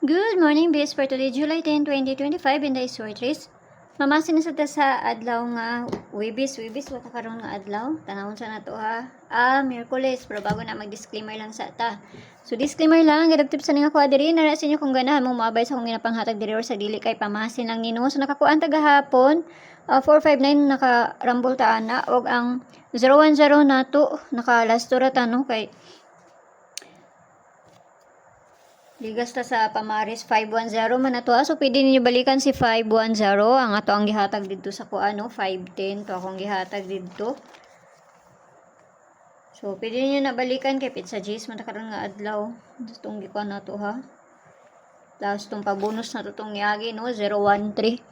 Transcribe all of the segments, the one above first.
Good morning, BS for today, July 10, 2025, in the Sortris. Mamasin na sa adlaw nga Wibis, wata karon nga adlaw. Tanawon sa nato ha. Miyerkules, pero bago na mag-disclaimer lang sa ta. So disclaimer lang, gadagtip sa nga ko diri na sa inyo kung ganahan mo maabay sa kung ginapanghatag diri or sa dili kay pamasin lang nino. So nakakuan tagahapon, 459 nakarambol ta ana og ang 010 nato naka last ra ta no kay ligas ta sa Pamaris 510 man ato. So pwede niyo balikan si 510 ang ato ang gihatag didto sa kuano 510 to akong gihatag didto. So pwede niyo na balikan kay pizza G's man karon nga adlaw. Dustong gikuan nato ha. Tapos tong pabonus na to tong niagi no 013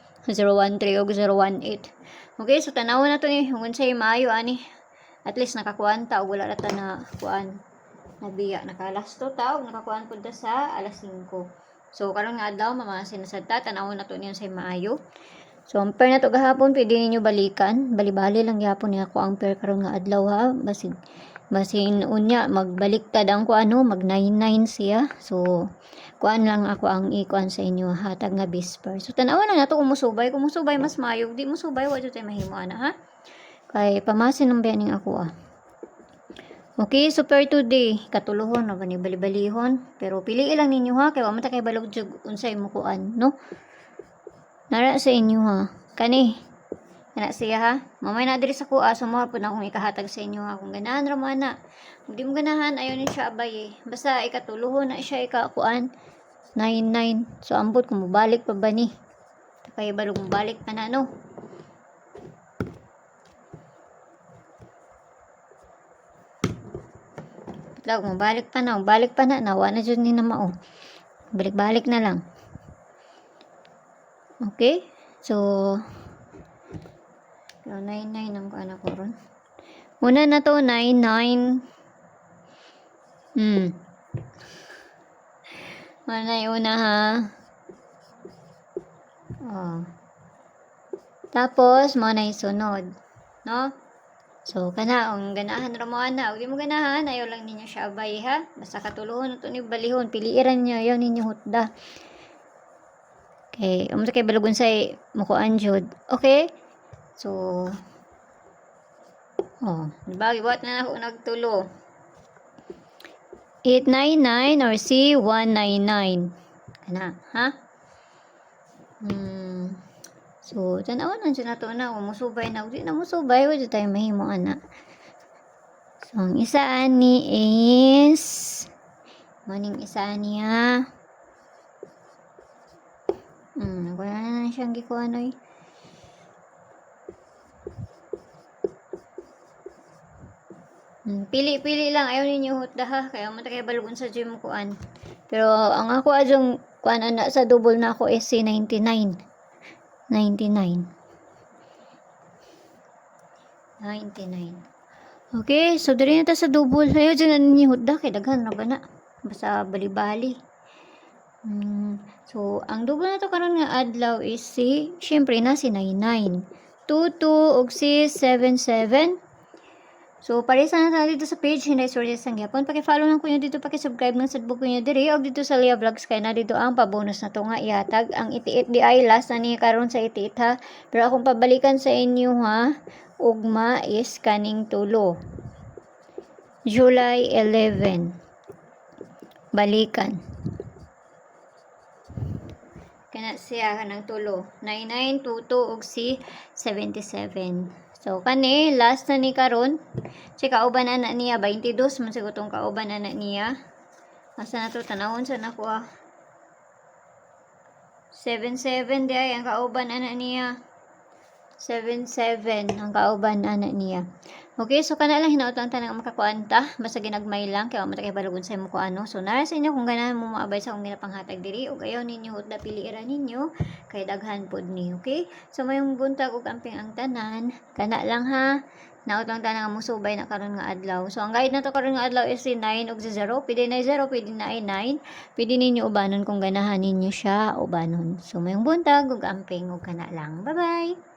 og 018. Okay, so tanawon na to ni unsay maayo ani. At least nakakuan ta og wala ra ta na kuan. Nabiya nakalas to taw nakakuan pud ta sa alas 5. So karon nga adlaw mamasin na sad ta tanawon na to niyan sa maayo. So ang pair na to gahapon pwede ninyo balikan, bali-bali lang gyapon ni ako ang pair karon nga adlaw ha. Basin unya magbaliktad ang kuano mag 99 siya. So kuan lang ako ang ikuan sa inyo hatag nga bisper. So tanawon na nato kung musubay mas maayo, di musubay wa jud tay mahimo ana ha. Kay pamasin ang biyaning ako Okay, so per today, katuluhon na ba ni bali-balihon? Pero pili lang ninyo ha, kaya wala kay balog jug unsay mo kuan, no? Nara sa inyo ha. Kani. Kana siya ha. Mamay na diri sa kuha, sumo pud na akong ikahatag sa inyo ha. Kung ganahan ra mo ana. Kung di mo ganahan, ayaw ni siya abay eh. Basta ikatuluhon na siya ikakuan. 99. So ambot kung mobalik pa ba ni? Kaya balog mobalik pa na no? Kung balik pa na, nawa na dyan ni na mao. Balik-balik na lang. Okay? So, 99 ang kuha na ko ron. Una na to, 99. Una yung una ha. Tapos, mo na yung sunod. No? So, kana, ang ganahan ra mo ana. Huwag mo ganahan, ayaw lang ninyo siya abay, ha? Basta katuluhon ito ni balihon. Piliiran nyo, ayaw ninyo hutda. Okay, umsa kay balugon sa mukuan jud. Okay? So, diba, ibuhat na ako nagtulo. 899 or C199. Kana, ha? So, tanawan na dyan na ito na. Kung musubay na. Kung di na musubay, wala tayo mahimo, anak. So, ang isa ani is maning isa niya. Wala na siyang gikuan oy. Pili lang. Ayaw ninyo hutda ha. Kaya mata kayo balugon sa gym kuan. Pero, ang ako adyong kuan anak sa double na ako is C99. 99. Okay, so diri na ta sa double. Ayaw dyan na ninyo hutda. Kaya daghan na ba na? Basta bali-bali. So, ang double na to karon nga adlaw is si, syempre na si 99. 22 og si 77. So, parisa na tayo dito sa page, hindi sorry sa gyapon. Paki-follow lang ko nyo dito, paki-subscribe ng sadbog ko nyo diri. O dito sa Lia Vlogs, kaya na dito ang pabonus na to nga ihatag. Ang itiit di ay last na niya karon sa itiit ha. Pero akong pabalikan sa inyo ha, ugma is kaning tulo. July 11. Balikan. Kana siya kanang tulo. 9922 og si 77. So, kani, last na ni karon. Si kauban na niya, 22. Man siguro itong kauban na niya. Asa na to, tanawon sa na ko 77 di ay, ang kauban na niya. 77 ang kauban na niya. Okay, so kana lang hinautang tanang makakuanta. Basta ginagmay lang, kaya matakay balugon sa mo ko ano. So, nara sa inyo kung ganahan mo maabay sa kung ginapanghatag diri. O ayaw ninyo, hutda piliiran ninyo. Kay daghan pod ni, okay? So, mayong buntag o kamping ang tanan. Kana lang ha. Nautang tanang musubay na karon nga adlaw. So, ang guide na to karon nga adlaw is si 9 og si 0. Pwede na 0, pwede na ay 9. Pwede ninyo ubanon kung ganahan ninyo siya ubanon. So, mayong buntag o kamping o kana lang. Bye-bye!